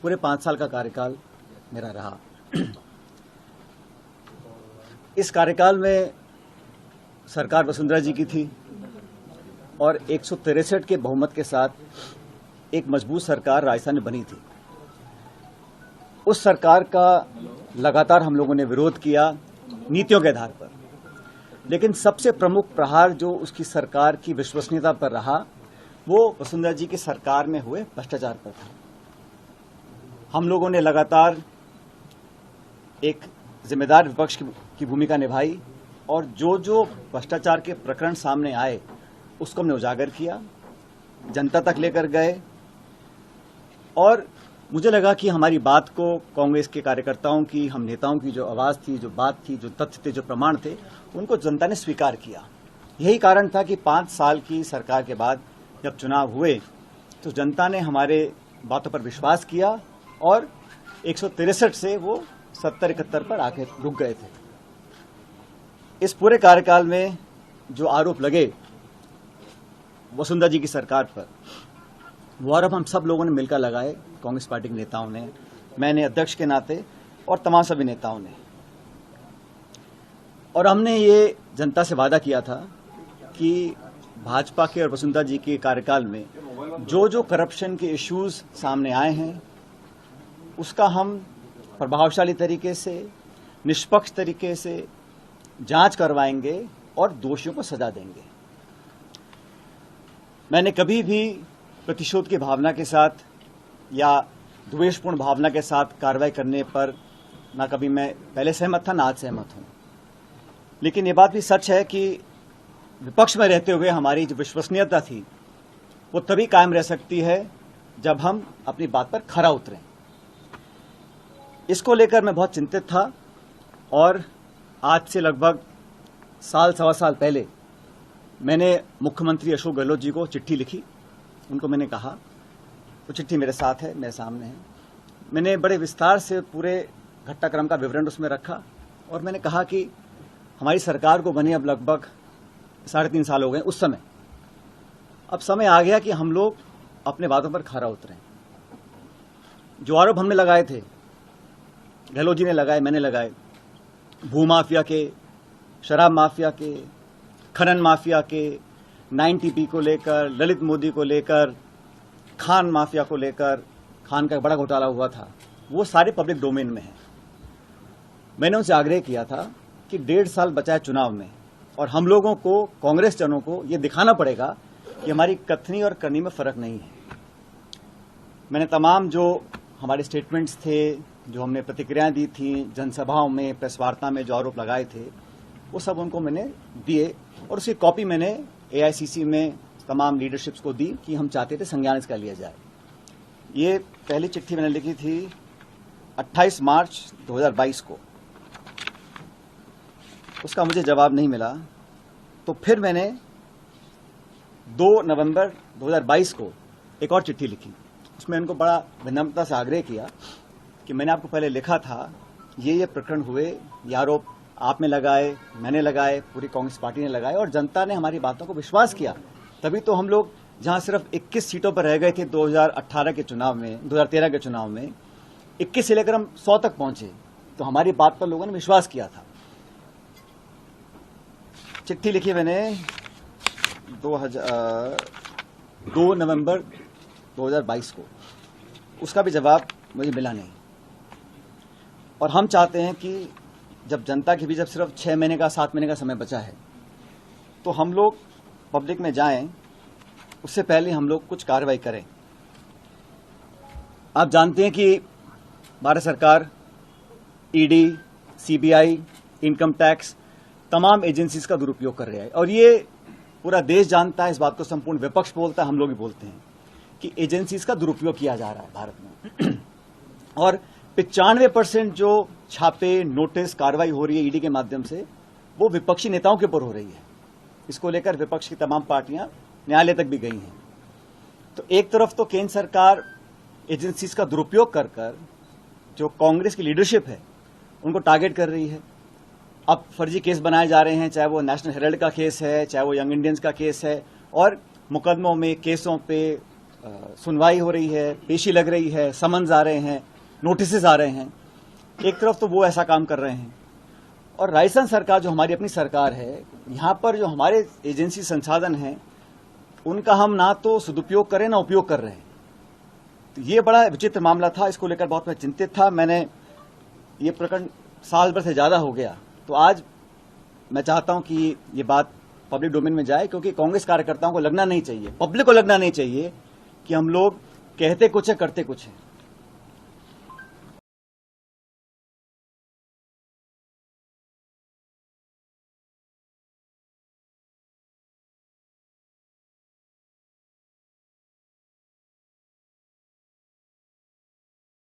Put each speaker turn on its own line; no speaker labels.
पूरे 5 साल का कार्यकाल मेरा रहा। इस कार्यकाल में सरकार वसुंधरा जी की थी और 163 के बहुमत के साथ एक मजबूत सरकार राजस्थान में बनी थी। उस सरकार का लगातार हम लोगों ने विरोध किया नीतियों के आधार पर, लेकिन सबसे प्रमुख प्रहार जो उसकी सरकार की विश्वसनीयता पर रहा वो वसुंधरा जी की सरकार में हुए भ्रष्टाचार पर था। हम लोगों ने लगातार एक जिम्मेदार विपक्ष की भूमिका निभाई और जो भ्रष्टाचार के प्रकरण सामने आए उसको हमने उजागर किया, जनता तक लेकर गए और मुझे लगा कि हमारी बात को कांग्रेस के कार्यकर्ताओं की, हम नेताओं की जो आवाज थी, जो बात थी, जो तथ्य थे, जो प्रमाण थे, उनको जनता ने स्वीकार किया। यही कारण था कि 5 साल की सरकार के बाद जब चुनाव हुए तो जनता ने हमारे बातों पर विश्वास किया और 163 से वो 70-71 पर आके रुक गए थे। इस पूरे कार्यकाल में जो आरोप लगे वसुंधरा जी की सरकार पर, वो आरोप हम सब लोगों ने मिलकर लगाए, कांग्रेस पार्टी के नेताओं ने, मैंने अध्यक्ष के नाते और तमाम सभी नेताओं ने। और हमने ये जनता से वादा किया था कि भाजपा के और वसुंधरा जी के कार्यकाल में जो करप्शन के इश्यूज सामने आए हैं उसका हम प्रभावशाली तरीके से, निष्पक्ष तरीके से जांच करवाएंगे और दोषियों को सजा देंगे। मैंने कभी भी प्रतिशोध की भावना के साथ या द्वेषपूर्ण भावना के साथ कार्रवाई करने पर ना कभी मैं पहले सहमत था, ना आज सहमत हूं। लेकिन ये बात भी सच है कि विपक्ष में रहते हुए हमारी जो विश्वसनीयता थी वो तभी कायम रह सकती है जब हम अपनी बात पर खरा उतरें। इसको लेकर मैं बहुत चिंतित था और आज से लगभग सवा साल पहले मैंने मुख्यमंत्री अशोक गहलोत जी को चिट्ठी लिखी। उनको मैंने कहा, वो चिट्ठी मेरे साथ है, मेरे सामने है, मैंने बड़े विस्तार से पूरे घटनाक्रम का विवरण उसमें रखा और मैंने कहा कि हमारी सरकार को बने अब लगभग 3.5 साल हो गए। उस समय अब समय आ गया कि हम लोग अपने बातों पर खरा उतरें। जो आरोप हमने लगाए थे, गहलोत जी ने लगाए, मैंने लगाए, भूमाफिया के, शराब माफिया के, खनन माफिया के, 9TP को लेकर, ललित मोदी को लेकर, खान माफिया को लेकर, खान का बड़ा घोटाला हुआ था, वो सारे पब्लिक डोमेन में है। मैंने उनसे आग्रह किया था कि 1.5 साल बचा है चुनाव में और हम लोगों को, कांग्रेस जनों को ये दिखाना पड़ेगा कि हमारी कथनी और करनी में फर्क नहीं है। मैंने तमाम जो हमारे स्टेटमेंट्स थे, जो हमने प्रतिक्रियाएं दी थी, जनसभाओं में, प्रेस वार्ता में जो आरोप लगाए थे, वो सब उनको मैंने दिए और उसकी कॉपी मैंने AICC में तमाम लीडरशिप्स को दी कि हम चाहते थे संज्ञान इसका लिया जाए। ये पहली चिट्ठी मैंने लिखी थी 28 मार्च 2022 को। उसका मुझे जवाब नहीं मिला, तो फिर मैंने 2 नवंबर 2022 को एक और चिट्ठी लिखी। उसमें उनको बड़ा विनम्रता से आग्रह किया कि मैंने आपको पहले लिखा था, ये प्रकरण हुए, ये आरोप आपने लगाए, मैंने लगाए, पूरी कांग्रेस पार्टी ने लगाए और जनता ने हमारी बातों को विश्वास किया। तभी तो हम लोग जहां सिर्फ 21 सीटों पर रह गए थे 2018 के चुनाव में, 2013 के चुनाव में 21 से लेकर हम 100 तक पहुंचे, तो हमारी बात पर लोगों ने विश्वास किया था। चिट्ठी लिखी मैंने 2 नवंबर 2022 को, उसका भी जवाब मुझे मिला नहीं। और हम चाहते हैं कि जब जनता के बीच जब सिर्फ 6 महीने का, 7 महीने का समय बचा है, तो हम लोग पब्लिक में जाएं, उससे पहले हम लोग कुछ कार्रवाई करें। आप जानते हैं कि भारत सरकार ED, CBI, इनकम टैक्स, तमाम एजेंसीज का दुरुपयोग कर रहा है और ये पूरा देश जानता है, इस बात को संपूर्ण विपक्ष बोलता है, हम लोग भी बोलते हैं कि एजेंसीज का दुरुपयोग किया जा रहा है भारत में। और 95% जो छापे, नोटिस, कार्रवाई हो रही है ED के माध्यम से, वो विपक्षी नेताओं के ऊपर हो रही है। इसको लेकर विपक्ष की तमाम पार्टियां न्यायालय तक भी गई हैं। तो एक तरफ तो केंद्र सरकार एजेंसीज का दुरुपयोग कर कर जो कांग्रेस की लीडरशिप है उनको टारगेट कर रही है। अब फर्जी केस बनाए जा रहे हैं, चाहे वो नेशनल हेराल्ड का केस है, चाहे वो यंग इंडियंस का केस है, और मुकदमों में, केसों पे सुनवाई हो रही है, पेशी लग रही है, समन्स आ रहे हैं, नोटिसेस आ रहे हैं। एक तरफ तो वो ऐसा काम कर रहे हैं और राजस्थान सरकार जो हमारी अपनी सरकार है, यहां पर जो हमारे एजेंसी संसाधन हैं उनका हम ना तो सदुपयोग करें ना उपयोग कर रहे हैं। तो ये बड़ा विचित्र मामला था, इसको लेकर बहुत मैं चिंतित था। मैंने ये प्रकरण साल भर से ज्यादा हो गया, तो आज मैं चाहता हूं कि ये बात पब्लिक डोमेन में जाए, क्योंकि कांग्रेस कार्यकर्ताओं को लगना नहीं चाहिए, पब्लिक को लगना नहीं चाहिए कि हम लोग कहते कुछ है करते कुछ है।